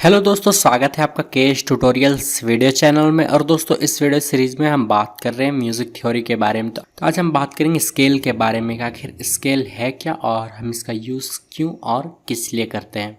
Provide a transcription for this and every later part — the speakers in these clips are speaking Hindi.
हेलो दोस्तों, स्वागत है आपका केएस ट्यूटोरियल्स वीडियो चैनल में। और दोस्तों, इस वीडियो सीरीज में हम बात कर रहे हैं म्यूजिक थ्योरी के बारे में। तो आज हम बात करेंगे स्केल के बारे में। आखिर स्केल है क्या और हम इसका यूज़ क्यों और किस लिए करते हैं।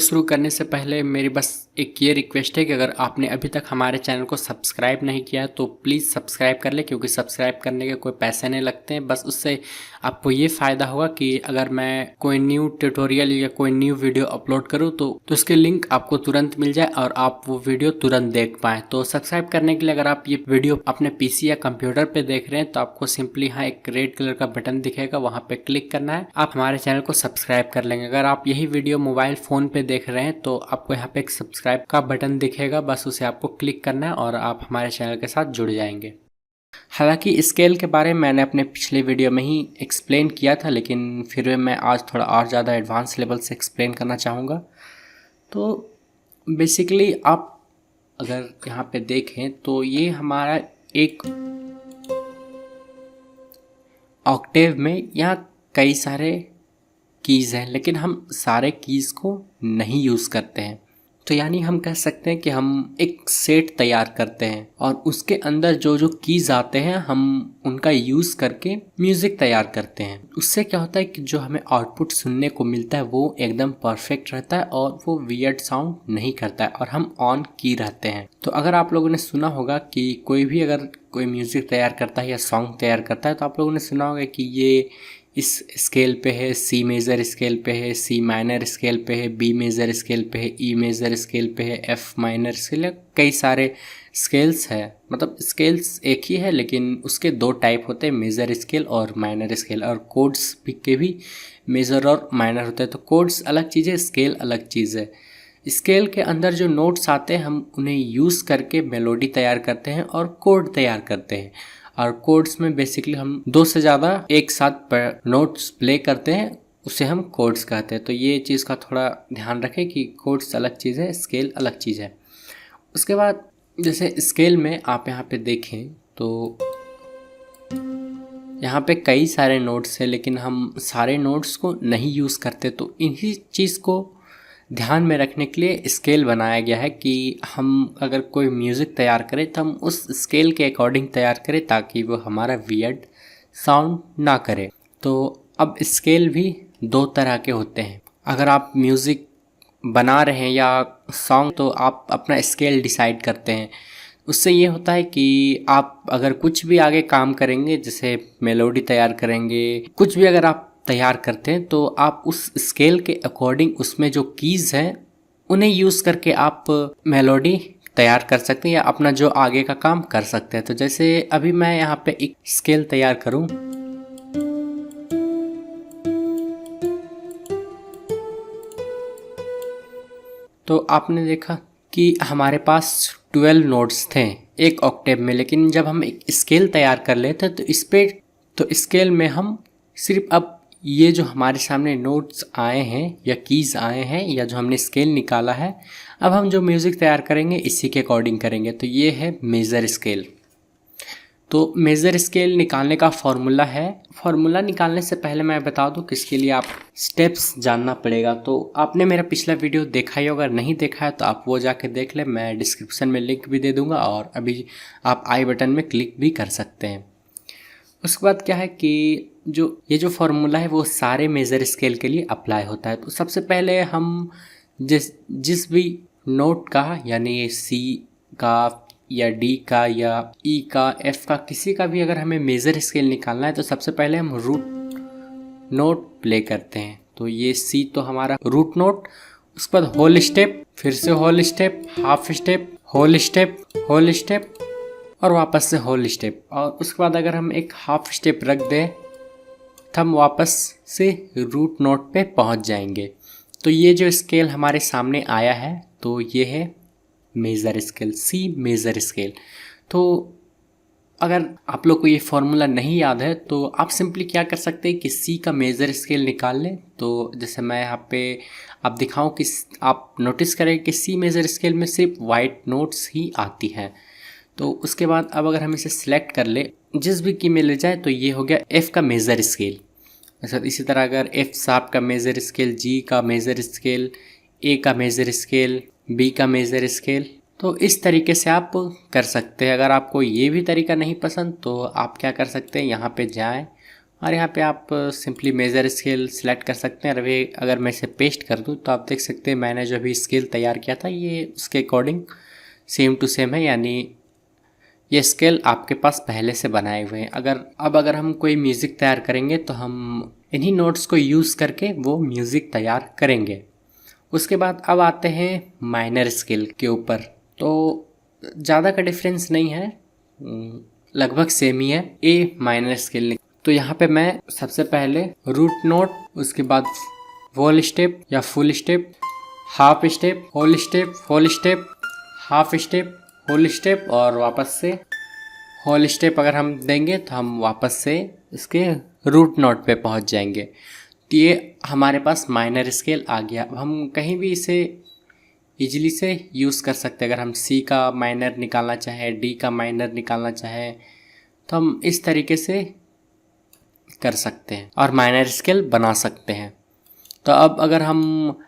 शुरू करने से पहले मेरी बस एक ये रिक्वेस्ट है कि अगर आपने अभी तक हमारे चैनल को सब्सक्राइब नहीं किया तो प्लीज़ सब्सक्राइब कर ले, क्योंकि सब्सक्राइब करने के कोई पैसे नहीं लगते हैं। बस उससे आपको ये फ़ायदा होगा कि अगर मैं कोई न्यू ट्यूटोरियल या कोई न्यू वीडियो अपलोड करूँ तो उसके लिंक आपको तुरंत मिल जाए और आप वो वीडियो तुरंत देख पाएँ। तो सब्सक्राइब करने के लिए अगर आप ये वीडियो अपने PC या कंप्यूटर पर देख रहे हैं तो आपको सिंपली यहाँ एक रेड कलर का बटन दिखेगा, वहाँ पर क्लिक करना है। आप हमारे चैनल को सब्सक्राइब कर लेंगे। अगर आप यही वीडियो मोबाइल फ़ोन पर देख रहे हैं तो आपको यहाँ पे एक सब्सक्राइब का बटन दिखेगा, बस उसे आपको क्लिक करना है और आप हमारे चैनल के साथ जुड़ जाएंगे। हालांकि स्केल के बारे में मैंने अपने पिछले वीडियो में ही एक्सप्लेन किया था, लेकिन फिर भी मैं आज थोड़ा और ज़्यादा एडवांस लेवल से एक्सप्लेन करना चाहूँगा। तो बेसिकली आप अगर यहाँ पे देखें तो ये हमारा एक ऑक्टेव में यहाँ कई सारे कीज़ हैं, लेकिन हम सारे कीज़ को नहीं यूज़ करते हैं। तो यानी हम कह सकते हैं कि हम एक सेट तैयार करते हैं और उसके अंदर जो जो कीज़ आते हैं हम उनका यूज़ करके म्यूज़िक तैयार करते हैं। उससे क्या होता है कि जो हमें आउटपुट सुनने को मिलता है वो एकदम परफेक्ट रहता है और वो वियर्ड साउंड नहीं करता है और हम ऑन की रहते हैं। तो अगर आप लोगों ने सुना होगा कि कोई भी अगर कोई म्यूज़िक तैयार करता है या सॉन्ग तैयार करता है तो आप लोगों ने सुना होगा कि ये इस स्केल पे है, सी मेजर स्केल पे है, सी माइनर स्केल पे है, बी मेजर स्केल पे है, ई मेजर स्केल पे है, एफ माइनर स्केल है। कई सारे स्केल्स है, मतलब स्केल्स एक ही है लेकिन उसके दो टाइप होते हैं, मेजर स्केल और माइनर स्केल। और कोड्स के भी मेजर और माइनर होते हैं। तो कोड्स अलग चीज़ है, स्केल अलग चीज़ है। स्केल के अंदर जो नोट्स आते हैं हम उन्हें यूज़ करके मेलोडी तैयार करते हैं और कोड तैयार करते हैं। और कोड्स में बेसिकली हम दो से ज़्यादा एक साथ नोट्स प्ले करते हैं, उसे हम कोड्स कहते हैं। तो ये चीज़ का थोड़ा ध्यान रखें कि कोड्स अलग चीज़ है, स्केल अलग चीज़ है। उसके बाद जैसे स्केल में आप यहाँ पे देखें तो यहाँ पे कई सारे नोट्स हैं, लेकिन हम सारे नोट्स को नहीं यूज़ करते। तो इन्हीं चीज़ को ध्यान में रखने के लिए स्केल बनाया गया है कि हम अगर कोई म्यूज़िक तैयार करें तो हम उस स्केल के अकॉर्डिंग तैयार करें ताकि वो हमारा वियर्ड साउंड ना करे। तो अब स्केल भी दो तरह के होते हैं। अगर आप म्यूज़िक बना रहे हैं या सॉन्ग तो आप अपना स्केल डिसाइड करते हैं। उससे ये होता है कि आप अगर कुछ भी आगे काम करेंगे, जैसे मेलोडी तैयार करेंगे, कुछ भी अगर आप तैयार करते हैं तो आप उस स्केल के अकॉर्डिंग उसमें जो कीज़ हैं उन्हें यूज़ करके आप मेलोडी तैयार कर सकते हैं या अपना जो आगे का काम कर सकते हैं। तो जैसे अभी मैं यहाँ पे एक स्केल तैयार करूँ तो आपने देखा कि हमारे पास 12 नोट्स थे एक ऑक्टेव में, लेकिन जब हम एक स्केल तैयार कर लेते तो इस पे तो स्केल में हम सिर्फ अब ये जो हमारे सामने नोट्स आए हैं या कीज़ आए हैं या जो हमने स्केल निकाला है, अब हम जो म्यूज़िक तैयार करेंगे इसी के अकॉर्डिंग करेंगे। तो ये है मेजर स्केल। तो मेजर स्केल निकालने का फॉर्मूला है। फॉर्मूला निकालने से पहले मैं बता दूं कि इसके लिए आप स्टेप्स जानना पड़ेगा। तो आपने मेरा पिछला वीडियो देखा ही, अगर नहीं देखा है तो आप वो जाके देख लें, मैं डिस्क्रिप्शन में लिंक भी दे दूँगा और अभी आप आई बटन में क्लिक भी कर सकते हैं। उसके बाद क्या है कि ये जो फॉर्मूला है वो सारे मेजर स्केल के लिए अप्लाई होता है। तो सबसे पहले हम जिस भी नोट का, यानी सी का या डी का या ई का, एफ का, किसी का भी अगर हमें मेजर स्केल निकालना है तो सबसे पहले हम रूट नोट प्ले करते हैं। तो ये सी तो हमारा रूट नोट, उसके बाद होल स्टेप, फिर से whole step, half step, whole step, whole step और वापस से होल स्टेप। और उसके बाद अगर हम एक हाफ स्टेप रख दें तो हम वापस से रूट नोट पे पहुंच जाएंगे। तो ये जो स्केल हमारे सामने आया है तो ये है major scale, C major scale. तो अगर आप लोग को ये फॉर्मूला नहीं याद है तो आप सिंपली क्या कर सकते हैं कि सी का मेजर स्केल निकाल लें। तो जैसे मैं यहाँ पे आप दिखाऊं कि आप नोटिस करें कि सी मेजर स्केल में सिर्फ वाइट नोट्स ही आती हैं। तो उसके बाद अब अगर हम इसे सिलेक्ट कर ले, जिस भी की में ले जाए, तो ये हो गया एफ़ का मेज़र स्केल। अच्छा, इसी तरह अगर एफ़ शार्प का मेज़र स्केल, जी का मेज़र स्केल, ए का मेज़र स्केल, बी का मेज़र स्केल, तो इस तरीके से आप कर सकते हैं। अगर आपको ये भी तरीका नहीं पसंद तो आप क्या कर सकते हैं, यहाँ पे जाएं और यहाँ पे आप सिंपली मेज़र स्केल सिलेक्ट कर सकते हैं। अगर मैं इसे पेस्ट कर दूँ तो आप देख सकते हैं मैंने जो भी स्केल तैयार किया था ये उसके अकॉर्डिंग सेम टू सेम है, यानी ये स्केल आपके पास पहले से बनाए हुए हैं। अगर हम कोई म्यूज़िक तैयार करेंगे तो हम इन्हीं नोट्स को यूज़ करके वो म्यूज़िक तैयार करेंगे। उसके बाद अब आते हैं माइनर स्केल के ऊपर। तो ज़्यादा का डिफरेंस नहीं है, लगभग सेम ही है। ए माइनर स्केल, तो यहाँ पे मैं सबसे पहले रूट नोट, उसके बाद वोल स्टेप या full step, half step, whole step, whole step, half step, whole step और वापस से होल स्टेप अगर हम देंगे तो हम वापस से इसके रूट नोट पे पहुँच जाएंगे। तो ये हमारे पास माइनर स्केल आ गया। अब हम कहीं भी इसे इजीली से यूज़ कर सकते हैं। अगर हम सी का माइनर निकालना चाहें, डी का माइनर निकालना चाहें, तो हम इस तरीके से कर सकते हैं और माइनर स्केल बना सकते हैं। तो अब अगर हम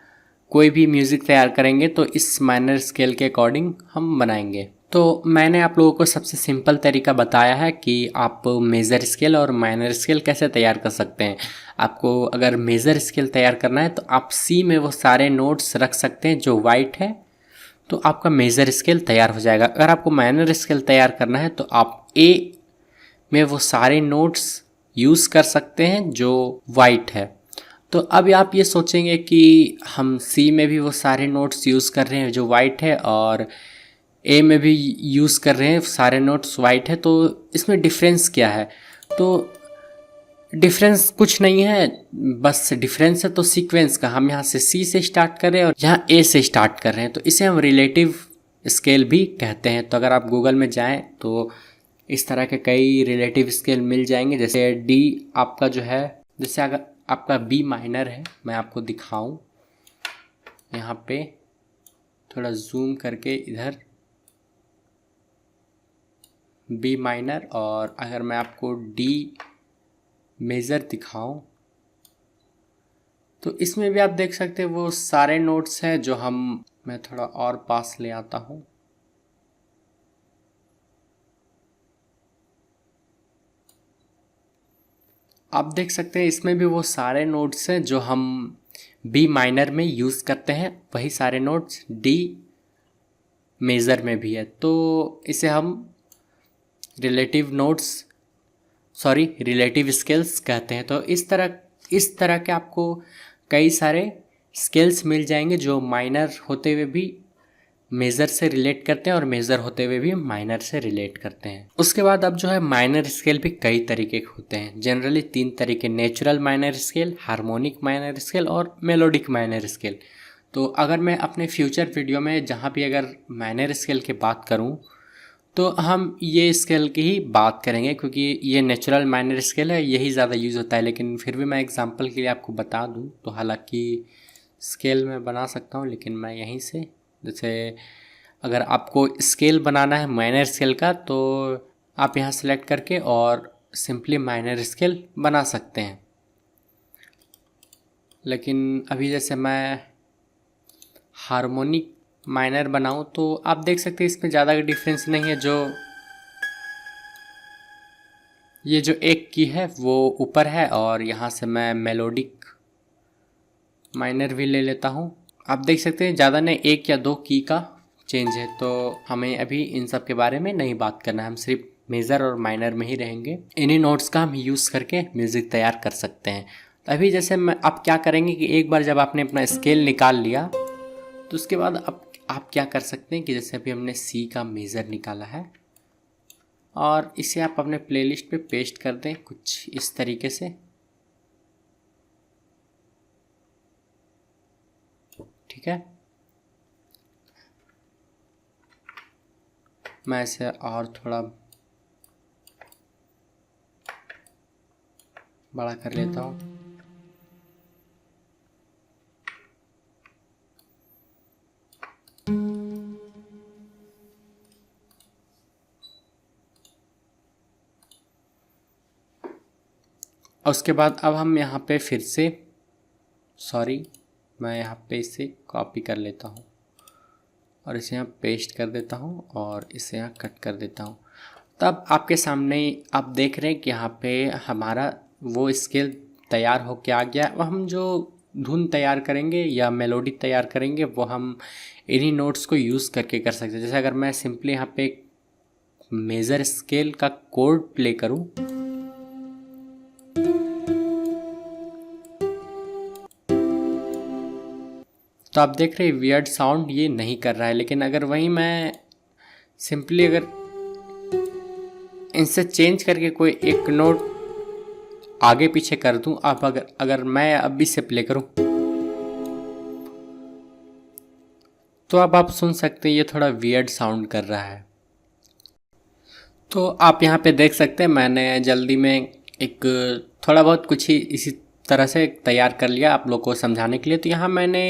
कोई भी म्यूज़िक तैयार करेंगे तो इस माइनर स्केल के अकॉर्डिंग हम बनाएंगे। तो मैंने आप लोगों को सबसे सिंपल तरीका बताया है कि आप मेज़र स्केल और माइनर स्केल कैसे तैयार कर सकते हैं। आपको अगर मेज़र स्केल तैयार करना है तो आप सी में वो सारे नोट्स रख सकते हैं जो वाइट है, तो आपका मेज़र स्केल तैयार हो जाएगा। अगर आपको माइनर स्केल तैयार करना है तो आप ए में वो सारे नोट्स यूज़ कर सकते हैं जो वाइट है। तो अब आप ये सोचेंगे कि हम सी में भी वो सारे नोट्स यूज़ कर रहे हैं जो वाइट है और ए में भी यूज़ कर रहे हैं सारे नोट्स वाइट है, तो इसमें डिफरेंस क्या है? तो डिफरेंस कुछ नहीं है, बस डिफरेंस है तो सीक्वेंस का। हम यहाँ से सी से स्टार्ट कर रहे हैं और यहाँ ए से स्टार्ट कर रहे हैं, तो इसे हम रिलेटिव स्केल भी कहते हैं। तो अगर आप गूगल में जाएं तो इस तरह के कई रिलेटिव स्केल मिल जाएंगे। जैसे डी आपका जो है, जैसे अगर आपका बी माइनर है, मैं आपको दिखाऊं यहाँ पे थोड़ा जूम करके इधर, बी माइनर, और अगर मैं आपको डी मेजर दिखाऊं तो इसमें भी आप देख सकते हैं वो सारे नोट्स हैं जो मैं थोड़ा और पास ले आता हूं। आप देख सकते हैं इसमें भी वो सारे नोट्स हैं जो हम बी माइनर में यूज़ करते हैं, वही सारे नोट्स डी मेजर में भी है। तो इसे हम रिलेटिव स्केल्स कहते हैं। तो इस तरह के आपको कई सारे स्केल्स मिल जाएंगे जो माइनर होते हुए भी मेज़र से रिलेट करते हैं और मेज़र होते हुए भी माइनर से रिलेट करते हैं। उसके बाद अब जो है माइनर स्केल भी कई तरीके के होते हैं। जनरली 3 तरीके, natural minor scale, harmonic minor scale और मेलोडिक माइनर स्केल। तो अगर मैं अपने फ्यूचर वीडियो में जहाँ भी अगर माइनर स्केल की बात करूँ तो हम ये स्केल की ही बात करेंगे, क्योंकि ये नेचुरल माइनर स्केल है, यही ज़्यादा यूज़ होता है। लेकिन फिर भी मैं एग्जांपल के लिए आपको बता दूं तो हालांकि स्केल मैं बना सकता हूं, लेकिन मैं यहीं से, जैसे अगर आपको स्केल बनाना है माइनर स्केल का तो आप यहाँ सेलेक्ट करके और सिंपली माइनर स्केल बना सकते हैं। लेकिन अभी जैसे मैं हार्मोनिक माइनर बनाऊं तो आप देख सकते हैं इसमें ज़्यादा डिफरेंस नहीं है। ये जो एक की है वो ऊपर है और यहाँ से मैं मेलोडिक माइनर भी ले लेता हूँ। आप देख सकते हैं ज़्यादा नहीं, 1 या 2 की का चेंज है। तो हमें अभी इन सब के बारे में नहीं बात करना है, हम सिर्फ मेजर और माइनर में ही रहेंगे। इन्हीं नोट्स का हम यूज़ करके म्यूज़िक तैयार कर सकते हैं। तो अभी जैसे आप क्या करेंगे कि एक बार जब आपने अपना स्केल निकाल लिया तो उसके बाद आप क्या कर सकते हैं कि जैसे अभी हमने सी का मेज़र निकाला है और इसे आप अपने प्लेलिस्ट पे पेस्ट कर दें कुछ इस तरीके से। ठीक है, मैं इसे और थोड़ा बड़ा कर लेता हूँ। उसके बाद अब हम यहाँ पे फिर से मैं यहाँ पे इसे कॉपी कर लेता हूँ और इसे यहाँ पेस्ट कर देता हूँ और इसे यहाँ कट कर देता हूँ। तब आपके सामने आप देख रहे हैं कि यहाँ पे हमारा वो स्केल तैयार हो के आ गया। अब हम जो धुन तैयार करेंगे या मेलोडी तैयार करेंगे वो हम इन्हीं नोट्स को यूज़ करके कर सकते हैं। जैसे अगर मैं सिंपली यहाँ पे एक मेजर स्केल का कोड प्ले करूँ, तो आप देख रहे हैं वियर्ड साउंड ये नहीं कर रहा है। लेकिन अगर वहीं मैं सिंपली अगर इनसे चेंज करके कोई एक नोट आगे पीछे कर दूं, आप अगर मैं अब इसे प्ले करूं, तो अब आप सुन सकते हैं ये थोड़ा वियर्ड साउंड कर रहा है। तो आप यहाँ पे देख सकते हैं मैंने जल्दी में एक थोड़ा बहुत कुछ ही इसी तरह से तैयार कर लिया आप लोग को समझाने के लिए। तो यहाँ मैंने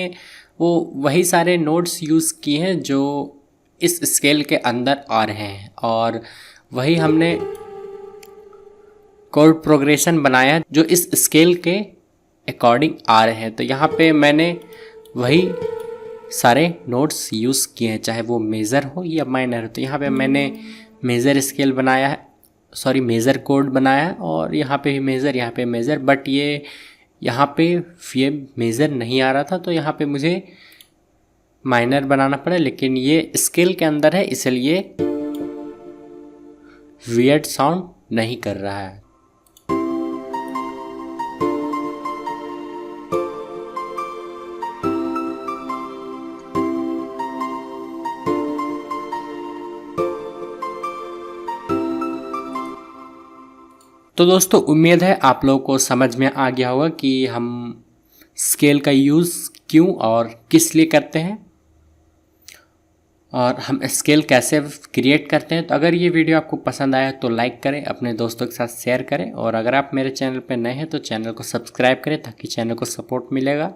वही सारे नोट्स यूज़ किए हैं जो इस स्केल के अंदर आ रहे हैं और वही हमने कोड प्रोग्रेशन बनाया जो इस स्केल के अकॉर्डिंग आ रहे हैं। तो यहाँ पे मैंने वही सारे नोट्स यूज़ किए हैं, चाहे वो मेजर हो या माइनर हो। तो यहाँ पे मैंने मेजर स्केल बनाया है, मेजर कोड बनाया है और यहाँ पे भी मेजर, यहाँ पे मेजर, बट ये यहाँ पे मेजर नहीं आ रहा था तो यहाँ पे मुझे माइनर बनाना पड़ा। लेकिन ये स्केल के अंदर है इसलिए वियर्ड साउंड नहीं कर रहा है। तो दोस्तों उम्मीद है आप लोगों को समझ में आ गया होगा कि हम स्केल का यूज़ क्यों और किस लिए करते हैं और हम स्केल कैसे क्रिएट करते हैं। तो अगर ये वीडियो आपको पसंद आया तो लाइक करें, अपने दोस्तों के साथ शेयर करें और अगर आप मेरे चैनल पर नए हैं तो चैनल को सब्सक्राइब करें ताकि चैनल को सपोर्ट मिलेगा।